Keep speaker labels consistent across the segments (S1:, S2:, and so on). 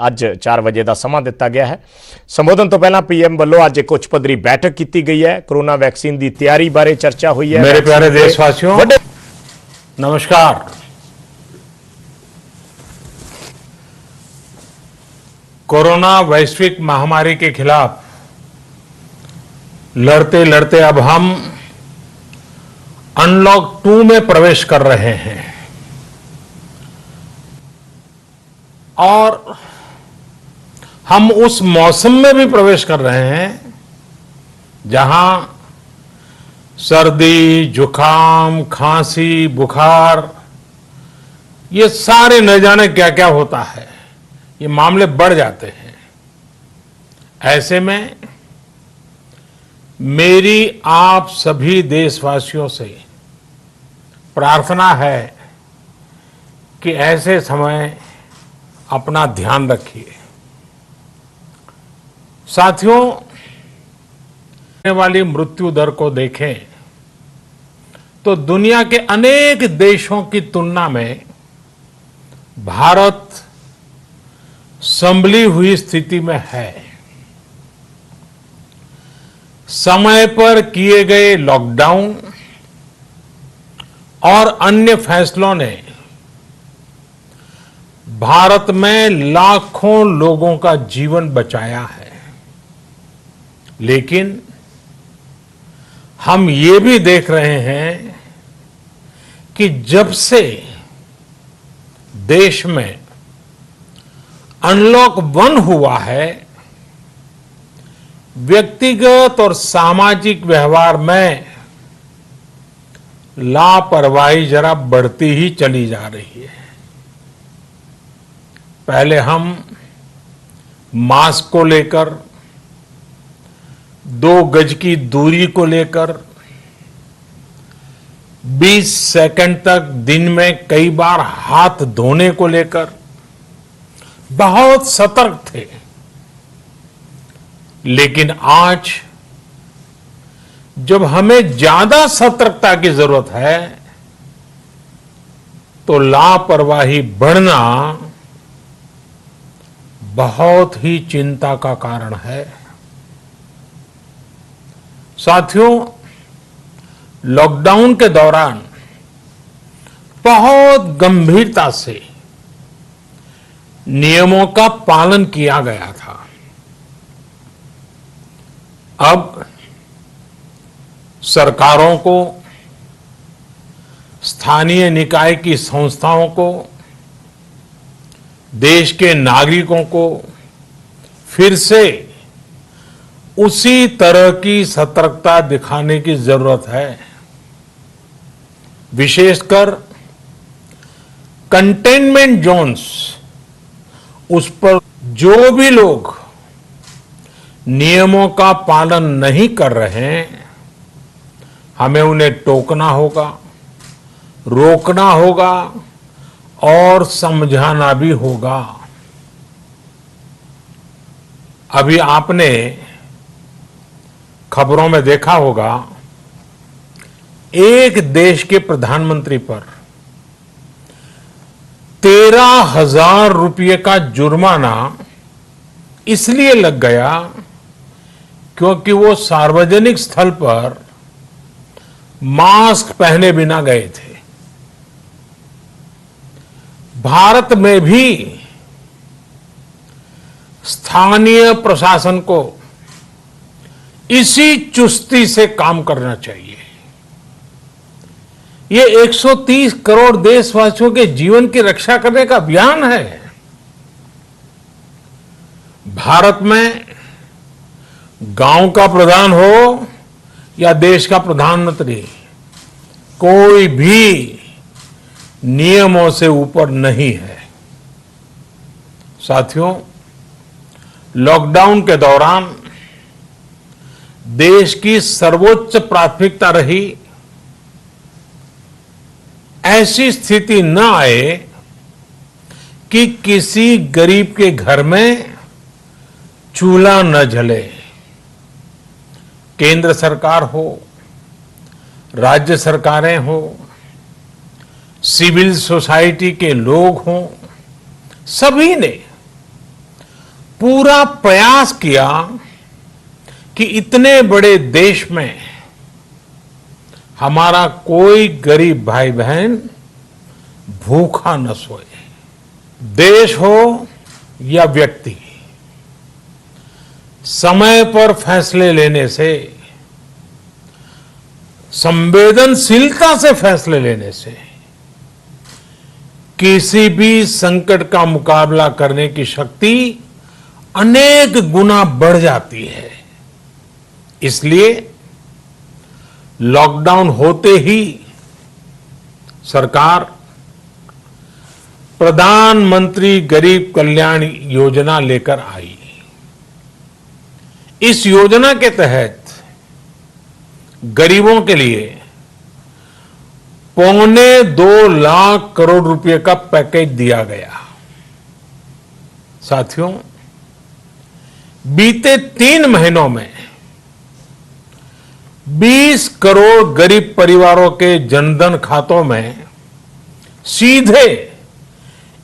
S1: ਅੱਜ 4 ਵਜੇ ਦਾ ਸਮਾਂ ਦਿੱਤਾ ਗਿਆ ਹੈ। ਸੰਬੋਧਨ ਤੋਂ ਪਹਿਲਾਂ ਪੀਐਮ ਵੱਲੋਂ ਅੱਜ ਇੱਕ ਉੱਚ ਪੱਧਰੀ ਬੈਠਕ ਕੀਤੀ ਗਈ ਹੈ। कोरोना वैक्सीन ਦੀ ਤਿਆਰੀ ਬਾਰੇ ਚਰਚਾ ਹੋਈ ਹੈ।
S2: मेरे प्यारे देशवासियों, नमस्कार। कोरोना वैश्विक महामारी के खिलाफ लड़ते लड़ते अब हम अनलॉक 2 में प्रवेश कर रहे हैं और हम उस मौसम में भी प्रवेश कर रहे हैं जहां सर्दी, जुकाम, खांसी, बुखार, ये सारे न जाने क्या क्या होता है, ये मामले बढ़ जाते हैं। ऐसे में मेरी आप सभी देशवासियों से प्रार्थना है कि ऐसे समय अपना ध्यान रखिए। साथियों, होने वाली मृत्यु दर को देखें तो दुनिया के अनेक देशों की तुलना में भारत संभली हुई स्थिति में है। समय पर किए गए लॉकडाउन और अन्य फैसलों ने भारत में लाखों लोगों का जीवन बचाया है, लेकिन हम ये भी देख रहे हैं कि जब से देश में अनलॉक 1 हुआ है, व्यक्तिगत और सामाजिक व्यवहार में लापरवाही जरा बढ़ती ही चली जा रही है। पहले हम मास्क को लेकर, 2 गज की दूरी को लेकर 20 सेकंड तक दिन में कई बार हाथ धोने को लेकर बहुत सतर्क थे, लेकिन आज जब हमें ज्यादा सतर्कता की जरूरत है तो लापरवाही बढ़ना बहुत ही चिंता का कारण है। साथियों, लॉकडाउन के दौरान बहुत गंभीरता से नियमों का पालन किया गया था। अब सरकारों को, स्थानीय निकाय की संस्थाओं को, देश के नागरिकों को फिर से उसी तरह की सतर्कता दिखाने की जरूरत है। विशेषकर कंटेनमेंट जोन्स, उस पर जो भी लोग नियमों का पालन नहीं कर रहे हैं, हमें उन्हें टोकना होगा, रोकना होगा और समझाना भी होगा। अभी आपने खबरों में देखा होगा, एक देश के प्रधानमंत्री पर 13,000 रुपये का जुर्माना इसलिए लग गया क्योंकि वो सार्वजनिक स्थल पर मास्क पहने बिना गए थे। भारत में भी स्थानीय प्रशासन को इसी चुस्ती से काम करना चाहिए। ये 130 करोड़ देशवासियों के जीवन की रक्षा करने का अभियान है। भारत में गांव का प्रधान हो या देश का प्रधानमंत्री, कोई भी नियमों से ऊपर नहीं है। साथियों, लॉकडाउन के दौरान देश की सर्वोच्च प्राथमिकता रही ऐसी स्थिति न आए कि किसी गरीब के घर में चूल्हा न जले। केंद्र सरकार हो, राज्य सरकारें हो, सिविल सोसाइटी के लोग हों, सभी ने पूरा प्रयास किया कि इतने बड़े देश में हमारा कोई गरीब भाई बहन भूखा न सोए। देश हो या व्यक्ति, समय पर फैसले लेने से, संवेदनशीलता से फैसले लेने से किसी भी संकट का मुकाबला करने की शक्ति अनेक गुना बढ़ जाती है। इसलिए लॉकडाउन होते ही सरकार प्रधानमंत्री गरीब कल्याण योजना लेकर आई। इस योजना के तहत गरीबों के लिए 2.25 लाख करोड़ रुपए का पैकेज दिया गया। साथियों, बीते 3 महीनों में 20 करोड़ गरीब परिवारों के जनधन खातों में सीधे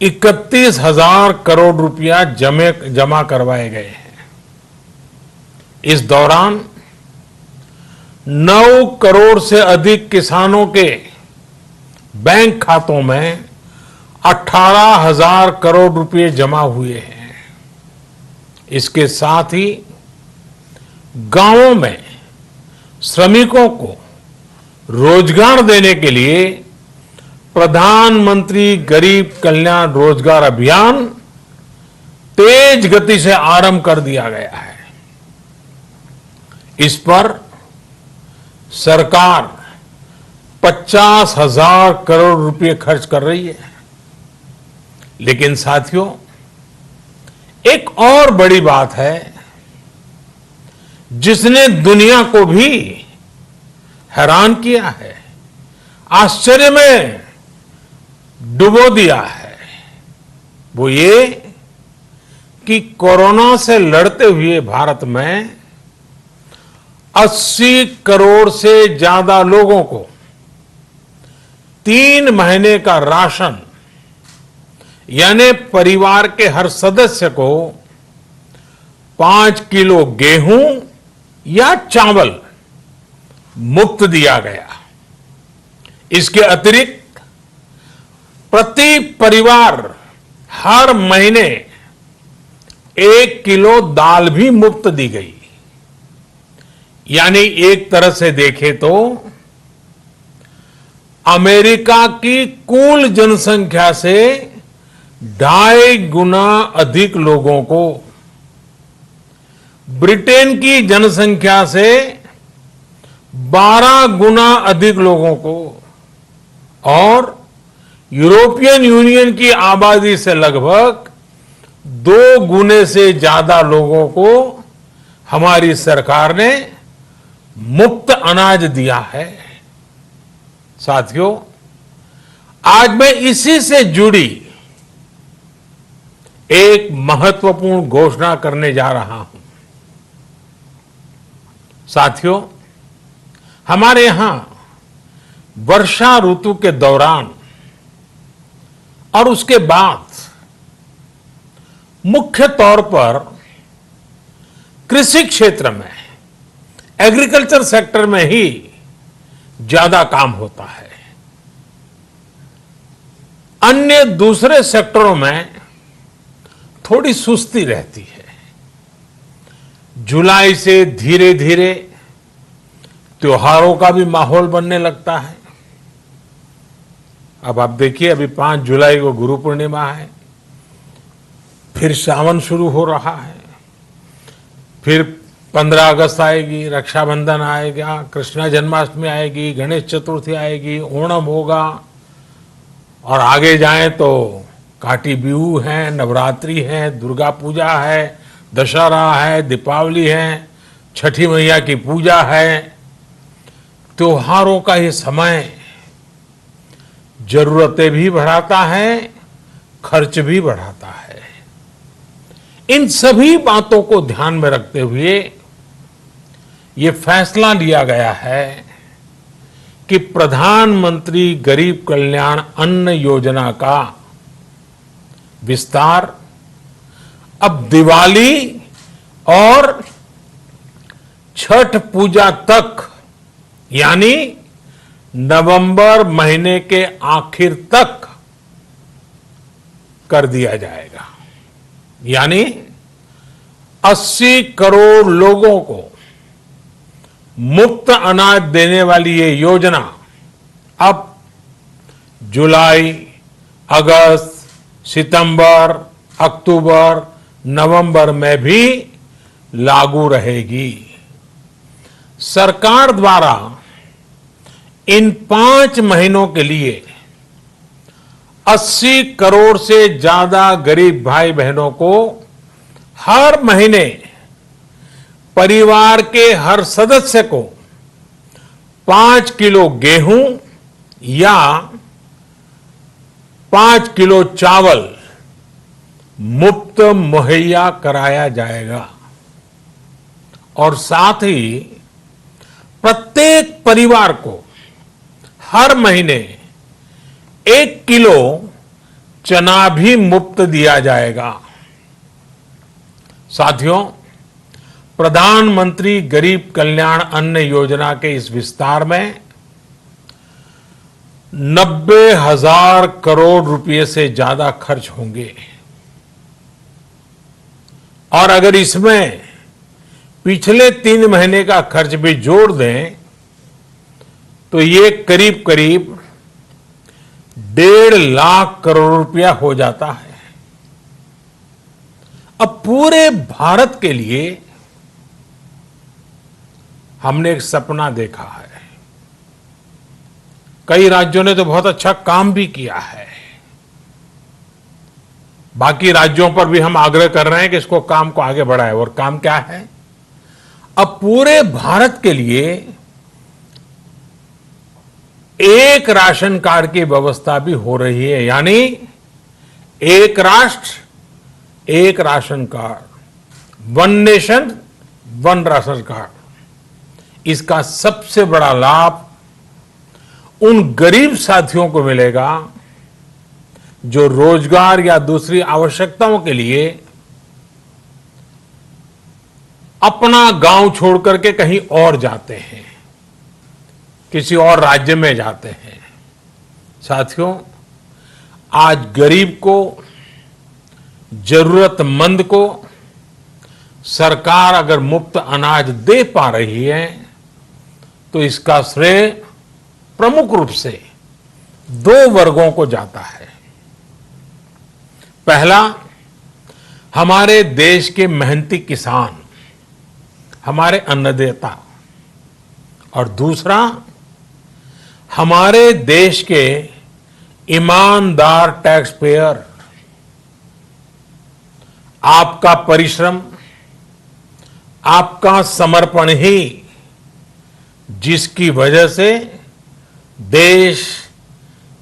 S2: 31,000 करोड़ रुपया जमा करवाए गए हैं। इस दौरान 9 करोड़ से अधिक किसानों के बैंक खातों में 18,000 करोड़ रुपए जमा हुए हैं। इसके साथ ही गांवों में श्रमिकों को रोजगार देने के लिए प्रधानमंत्री गरीब कल्याण रोजगार अभियान तेज गति से आरंभ कर दिया गया है। इस पर सरकार 50,000 करोड़ रुपए खर्च कर रही है। लेकिन साथियों, एक और बड़ी बात है जिसने दुनिया को भी हैरान किया है, आश्चर्य में डुबो दिया है। वो ये कि कोरोना से लड़ते हुए भारत में 80 करोड़ से ज्यादा लोगों को 3 महीने का राशन, यानी परिवार के हर सदस्य को 5 किलो गेहूं या चावल मुफ्त दिया गया। इसके अतिरिक्त प्रति परिवार हर महीने 1 किलो दाल भी मुफ्त दी गई। यानी एक तरह से देखें तो अमेरिका की कुल जनसंख्या से 2.5 गुना अधिक लोगों को, ब्रिटेन की जनसंख्या से 12 गुना अधिक लोगों को और यूरोपियन यूनियन की आबादी से लगभग 2 गुने से ज्यादा लोगों को हमारी सरकार ने मुफ्त अनाज दिया है। साथियों, आज मैं इसी से जुड़ी एक महत्वपूर्ण घोषणा करने जा रहा हूं। साथियों, हमारे यहां वर्षा ऋतु के दौरान और उसके बाद मुख्य तौर पर कृषि क्षेत्र में, एग्रीकल्चर सेक्टर में ही ज्यादा काम होता है। अन्य दूसरे सेक्टरों में थोड़ी सुस्ती रहती है। जुलाई से धीरे धीरे त्योहारों का भी माहौल बनने लगता है। अब आप देखिए, अभी 5 जुलाई को गुरु पूर्णिमा है, फिर सावन शुरू हो रहा है, फिर 15 अगस्त आएगी, रक्षाबंधन आएगा, कृष्ण जन्माष्टमी आएगी, गणेश चतुर्थी आएगी, ओणम होगा और आगे जाएं तो काटी बिहू है, नवरात्रि है, दुर्गा पूजा है, दशहरा है, दीपावली है, छठी मैया की पूजा है। त्योहारों का ये समय जरूरतें भी बढ़ाता है, खर्च भी बढ़ाता है। इन सभी बातों को ध्यान में रखते हुए ये फैसला लिया गया है कि प्रधानमंत्री गरीब कल्याण अन्न योजना का विस्तार अब दिवाली और छठ पूजा तक, यानी नवंबर महीने के आखिर तक कर दिया जाएगा। यानी 80 करोड़ लोगों को मुफ्त अनाज देने वाली ये योजना अब जुलाई, अगस्त, सितंबर, अक्टूबर, नवंबर में भी लागू रहेगी। सरकार द्वारा इन 5 महीनों के लिए 80 करोड़ से ज्यादा गरीब भाई बहनों को हर महीने परिवार के हर सदस्य को 5 किलो गेहूं या 5 किलो चावल मुफ्त मुहैया कराया जाएगा। और साथ ही प्रत्येक परिवार को हर महीने 1 किलो चना भी मुफ्त दिया जाएगा। साथियों, प्रधानमंत्री गरीब कल्याण अन्न योजना के इस विस्तार में 90,000 करोड़ रुपए से ज्यादा खर्च होंगे। और अगर इसमें पिछले 3 महीने का खर्च भी जोड़ दें तो ये करीब करीब 1.5 लाख करोड़ रुपया हो जाता है। अब पूरे भारत के लिए हमने एक सपना देखा है। कई राज्यों ने तो बहुत अच्छा काम भी किया है। बाकी राज्यों पर भी हम आग्रह कर रहे हैं कि इसको काम को आगे बढ़ाएं। और काम क्या है? अब पूरे भारत के लिए एक राशन कार्ड की व्यवस्था भी हो रही है। यानी एक राष्ट्र एक ration card, 1 nation 1 ration card. इसका सबसे बड़ा लाभ उन गरीब साथियों को मिलेगा जो रोजगार या दूसरी आवश्यकताओं के लिए अपना गांव छोड़ करके कहीं और जाते हैं, किसी और राज्य में जाते हैं। साथियों, आज गरीब को, जरूरतमंद को सरकार अगर मुफ्त अनाज दे पा रही है तो इसका श्रेय प्रमुख रूप से 2 वर्गों को जाता है। पहला, हमारे देश के मेहनती किसान, हमारे अन्नदाता। और दूसरा, हमारे देश के ईमानदार टैक्स पेयर। आपका परिश्रम, आपका समर्पण ही जिसकी वजह से देश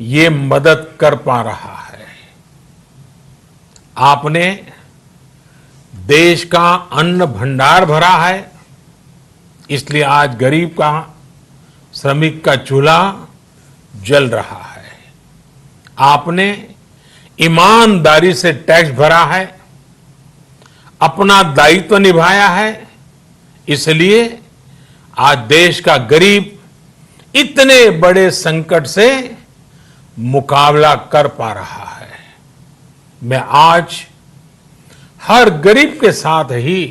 S2: ये मदद कर पा रहा है। आपने देश का अन्न भंडार भरा है, इसलिए आज गरीब का, श्रमिक का चूल्हा जल रहा है। आपने ईमानदारी से टैक्स भरा है, अपना दायित्व निभाया है, इसलिए आज देश का गरीब इतने बड़े संकट से मुकाबला कर पा रहा है। मैं आज हर गरीब के साथ ही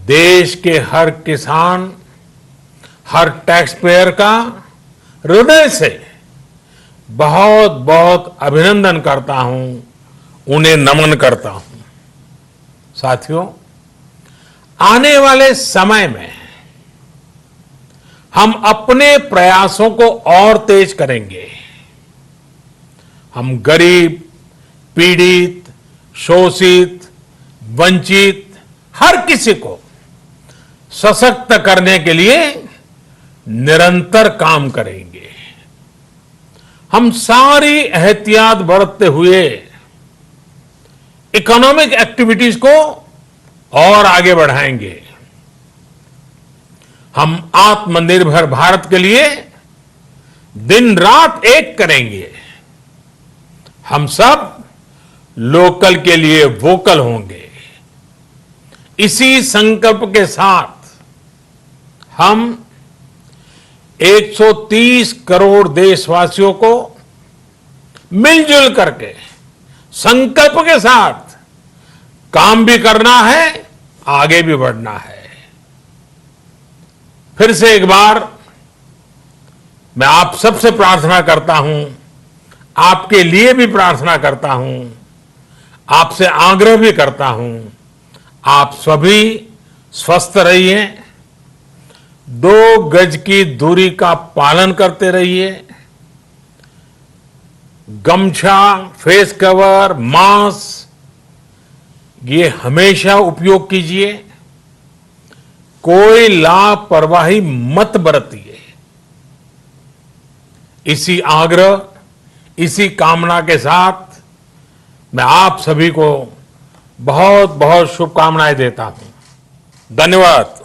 S2: देश के हर किसान, हर टैक्स पेयर का हृदय से बहुत बहुत अभिनंदन करता हूं, उन्हें नमन करता हूं। साथियों, आने वाले समय में हम अपने प्रयासों को और तेज करेंगे। हम गरीब, पीड़ित, शोषित, वंचित हर किसी को सशक्त करने के लिए निरंतर काम करेंगे। हम सारी एहतियात बरतते हुए इकोनॉमिक एक्टिविटीज को और आगे बढ़ाएंगे। हम आत्मनिर्भर भारत के लिए दिन रात एक करेंगे। हम सब लोकल के लिए वोकल होंगे। इसी संकल्प के साथ हम 130 करोड़ देशवासियों को मिलजुल करके संकल्प के साथ काम भी करना है, आगे भी बढ़ना है। फिर से एक बार मैं आप सबसे प्रार्थना करता हूं, आपके लिए भी प्रार्थना करता हूं, आपसे आग्रह भी करता हूं, आप सभी स्वस्थ रहिए, 2 गज की दूरी का पालन करते रहिए, गमछा, फेस कवर, मास्क ये हमेशा उपयोग कीजिए, कोई लापरवाही मत बरतिए। इसी आग्रह, इसी कामना के साथ मैं आप सभी को बहुत बहुत शुभकामनाएं देता हूं। धन्यवाद।